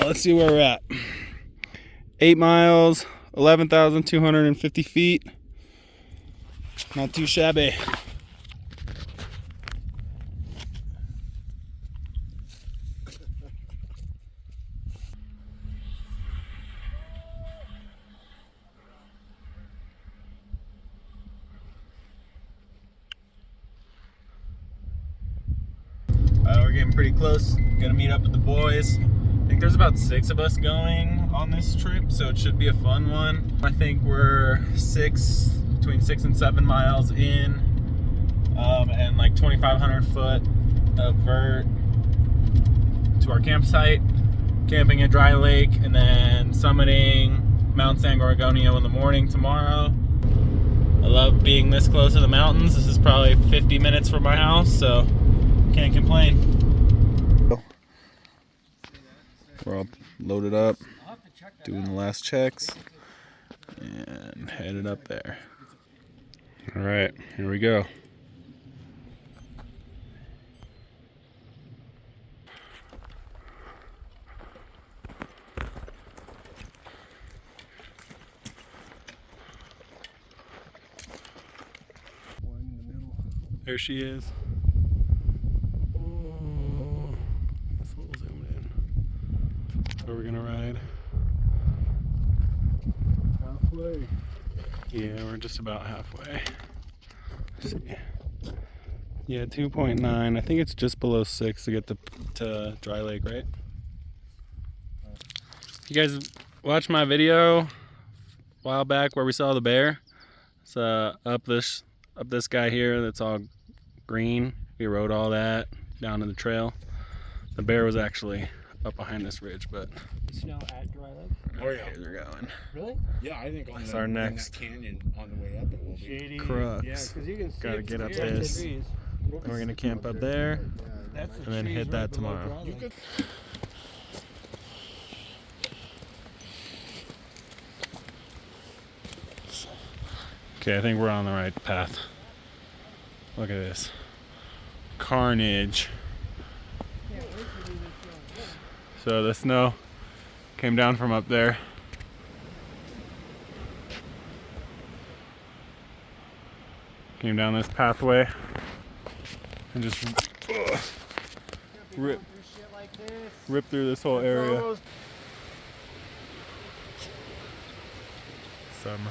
let's see where we're at. 8 miles, 11,250 feet. Not too shabby. We're getting pretty close. Gonna meet up with the boys. I think there's about 6 of us going on this trip, so it should be a fun one. I think we're between 6 and 7 miles in, and like 2,500 foot of vert to our campsite, camping at Dry Lake, and then summiting Mount San Gorgonio in the morning tomorrow. I love being this close to the mountains. This is probably 50 minutes from my house, so can't complain. We're all loaded up, doing the last checks, and headed up there. All right, here we go. There she is. That's a little zoomed in. That's where we're gonna ride. Halfway. Yeah, we're just about halfway. Let's see. Yeah, 2.9. I think it's just below 6 to get to Dry Lake, right? You guys watched my video a while back where we saw the bear? It's up this guy here that's all green. We rode all that down to the trail. The bear was actually up behind this ridge, but snow at Dry Lake. Oh yeah, here's we're going. Really? Yeah, I think on That's the, our next that canyon on the way up it will be. Shady. Crux. Yeah, because you can see Gotta it get from up here to this. the trees. We're gonna camp up there That's the and then trees hit right that below tomorrow. Dry Lake. Okay, I think we're on the right path. Look at this. Carnage. So the snow came down from up there. Came down this pathway and just rip through this whole area. Some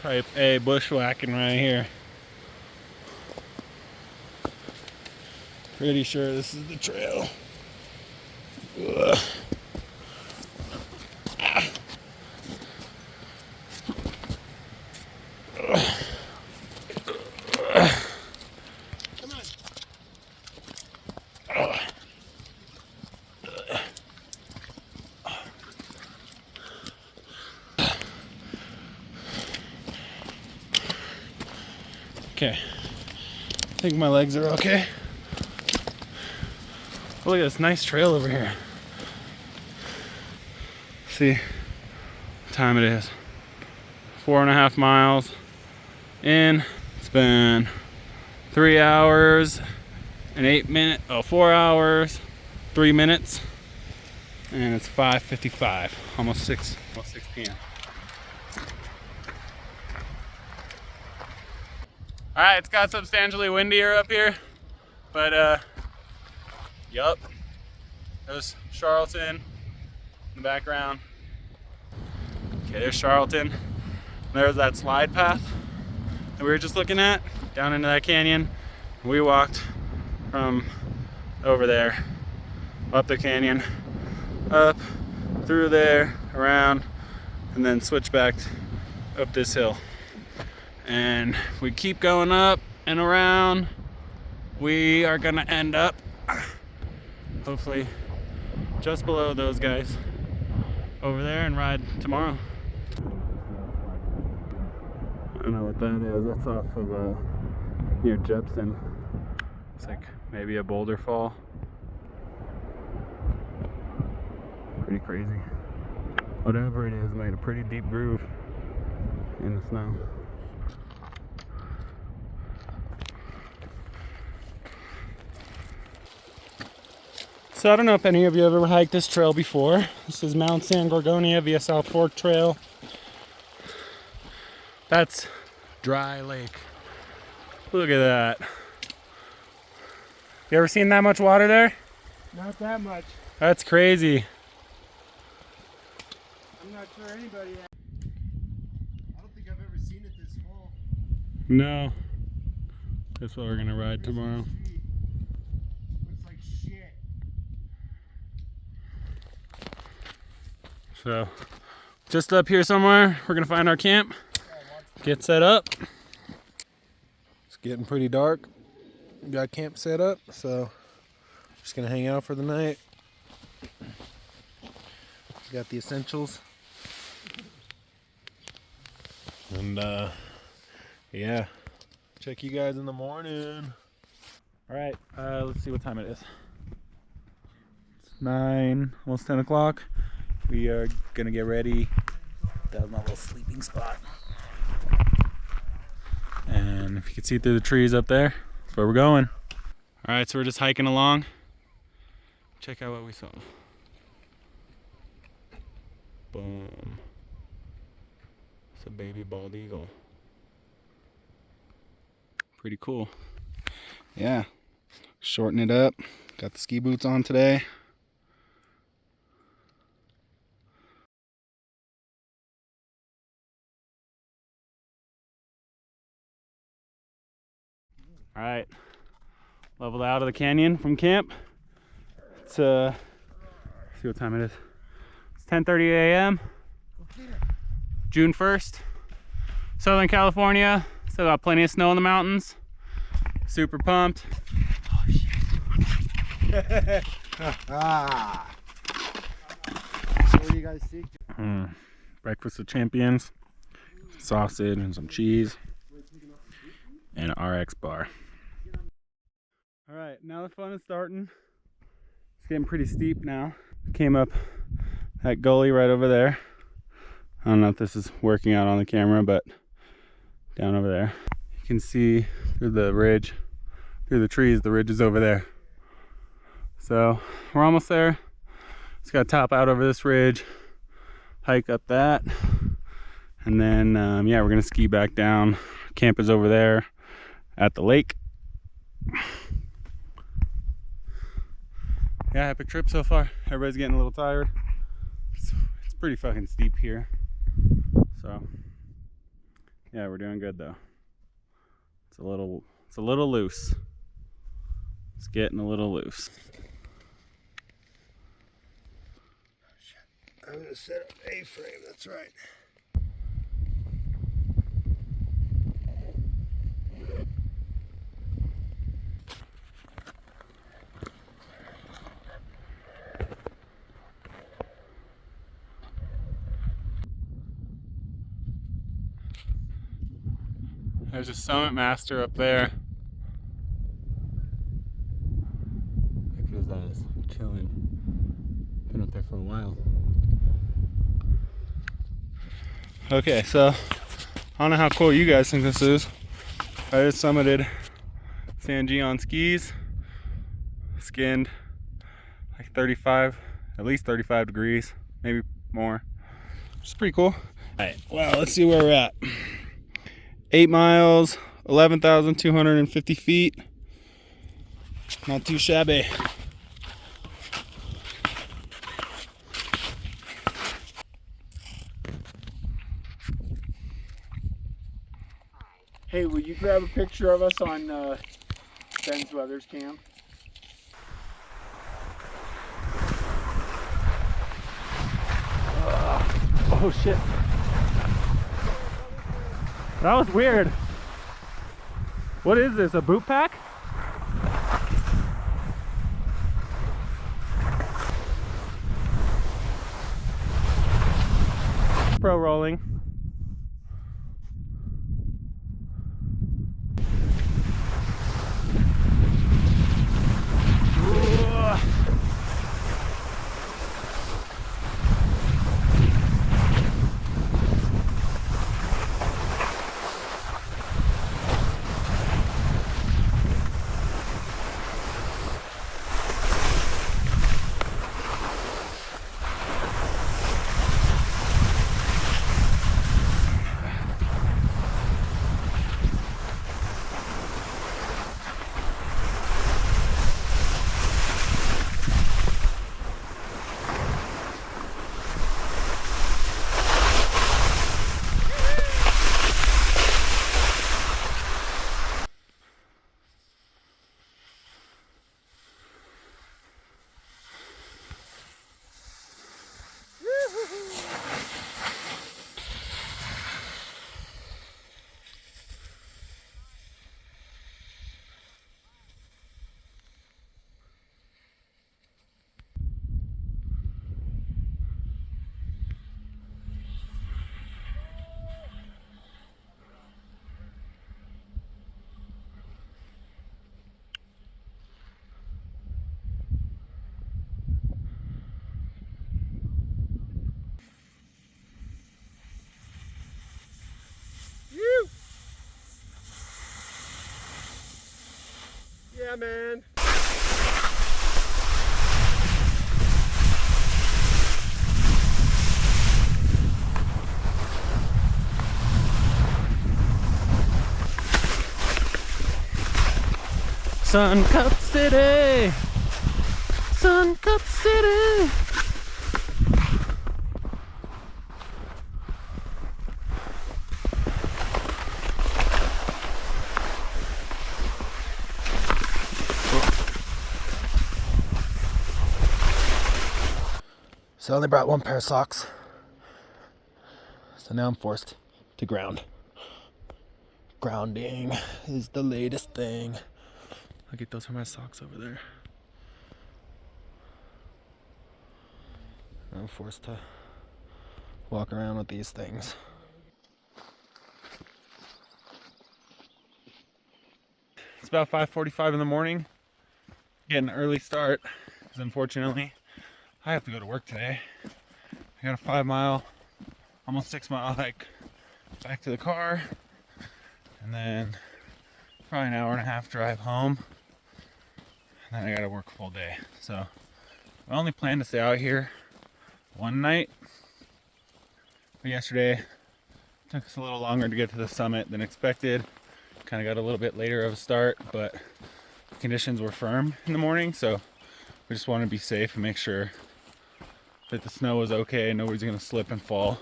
type A bushwhacking right here. Pretty sure this is the trail. Ugh. Come on. Okay, I think my legs are okay. Oh, look at this nice trail over here. See what time it is. 4.5 miles in. It's been 3 hours and 8 minutes. 4 hours, 3 minutes, and it's 5:55, almost 6 p.m. All right, it's got substantially windier up here, but yup, there's Charlton in the background. Okay, there's Charlton. There's that slide path that we were just looking at down into that canyon. We walked from over there, up the canyon, up through there, around, and then switch back up this hill. And if we keep going up and around, we are gonna end up hopefully just below those guys over there and ride tomorrow. I don't know what that is. That's off of near Jepson. It's like maybe a boulder fall. Pretty crazy. Whatever it is made a pretty deep groove in the snow. So I don't know if any of you have ever hiked this trail before. This is Mount San Gorgonio via South Fork Trail. That's Dry Lake. Look at that. You ever seen that much water there? Not that much. That's crazy. I'm not sure anybody has. I don't think I've ever seen it this full. No. That's what we're gonna ride tomorrow. Looks like shit. So, just up here somewhere, we're gonna find our camp, get set up. It's getting pretty dark. We got camp set up, so just gonna hang out for the night. Got the essentials. And yeah, check you guys in the morning. All right, let's see what time it is. It's 9, almost 10 o'clock. We are gonna get ready. That was my little sleeping spot. And if you can see through the trees up there, that's where we're going. All right, so we're just hiking along. Check out what we saw. Boom. It's a baby bald eagle. Pretty cool. Yeah. Shorten it up. Got the ski boots on today. All right. Leveled out of the canyon from camp. It's let's see what time it is. It's 10:30 a.m. June 1st. Southern California. Still got plenty of snow in the mountains. Super pumped. Oh shit. Ah. So what do you guys think? Breakfast of champions. Sausage and some cheese. And an RX bar. All right, now the fun is starting. It's getting pretty steep now. Came up that gully right over there. I don't know if this is working out on the camera, but down over there. You can see through the ridge, through the trees, the ridge is over there. So we're almost there. Just gotta top out over this ridge, hike up that, and then yeah, we're gonna ski back down. Camp is over there at the lake. Yeah, epic trip so far. Everybody's getting a little tired. It's pretty fucking steep here. So yeah, we're doing good though. It's a little loose. It's getting a little loose. I'm gonna set up A-frame, that's right. There's a summit master up there. Look at his ass, chilling. Been up there for a while. Okay, so I don't know how cool you guys think this is. I just summited San G on skis. Skinned like 35, at least 35 degrees, maybe more. It's pretty cool. All right, well, let's see where we're at. 8 miles, 11,250 feet. Not too shabby. Hey, will you grab a picture of us on Ben's Weathers Camp? Oh shit. That was weird. What is this, a boot pack? Pro rolling. Yeah, man. Sun Cup City! Sun Cup City! So I only brought one pair of socks. So now I'm forced to ground. Grounding is the latest thing. Look at those are my socks over there. I'm forced to walk around with these things. It's about 5:45 in the morning. Getting an early start because unfortunately I have to go to work today. I got a 5 mile, almost 6 mile hike back to the car, and then probably an hour and a half drive home. And then I gotta work a full day. So I only plan to stay out here one night. But yesterday it took us a little longer to get to the summit than expected. Kind of got a little bit later of a start, but the conditions were firm in the morning, so we just wanted to be safe and make sure that the snow was okay, nobody's gonna slip and fall.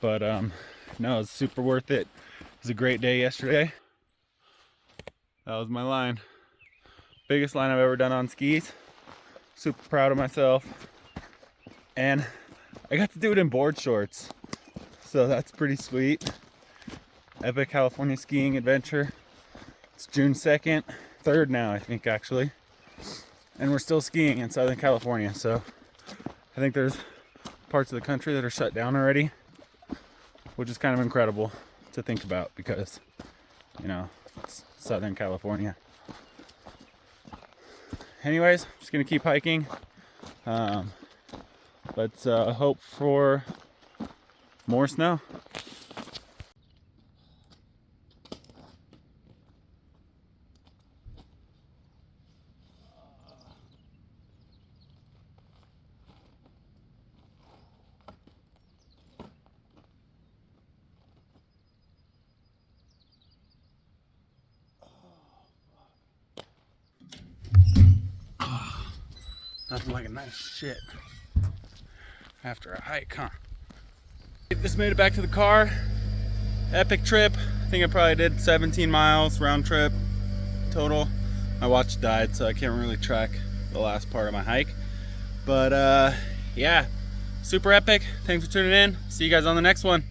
But no, it's super worth it. It was a great day yesterday. That was my line. Biggest line I've ever done on skis. Super proud of myself. And I got to do it in board shorts, so that's pretty sweet. Epic California skiing adventure. It's June 2nd, 3rd now I think actually. And we're still skiing in Southern California, so I think there's parts of the country that are shut down already, which is kind of incredible to think about because, you know, it's Southern California. Anyways, just gonna keep hiking. Let's hope for more snow. Nothing like a nice shit after a hike, huh? Just made it back to the car. Epic trip. I think I probably did 17 miles round trip total. My watch died, so I can't really track the last part of my hike. But yeah, super epic. Thanks for tuning in. See you guys on the next one.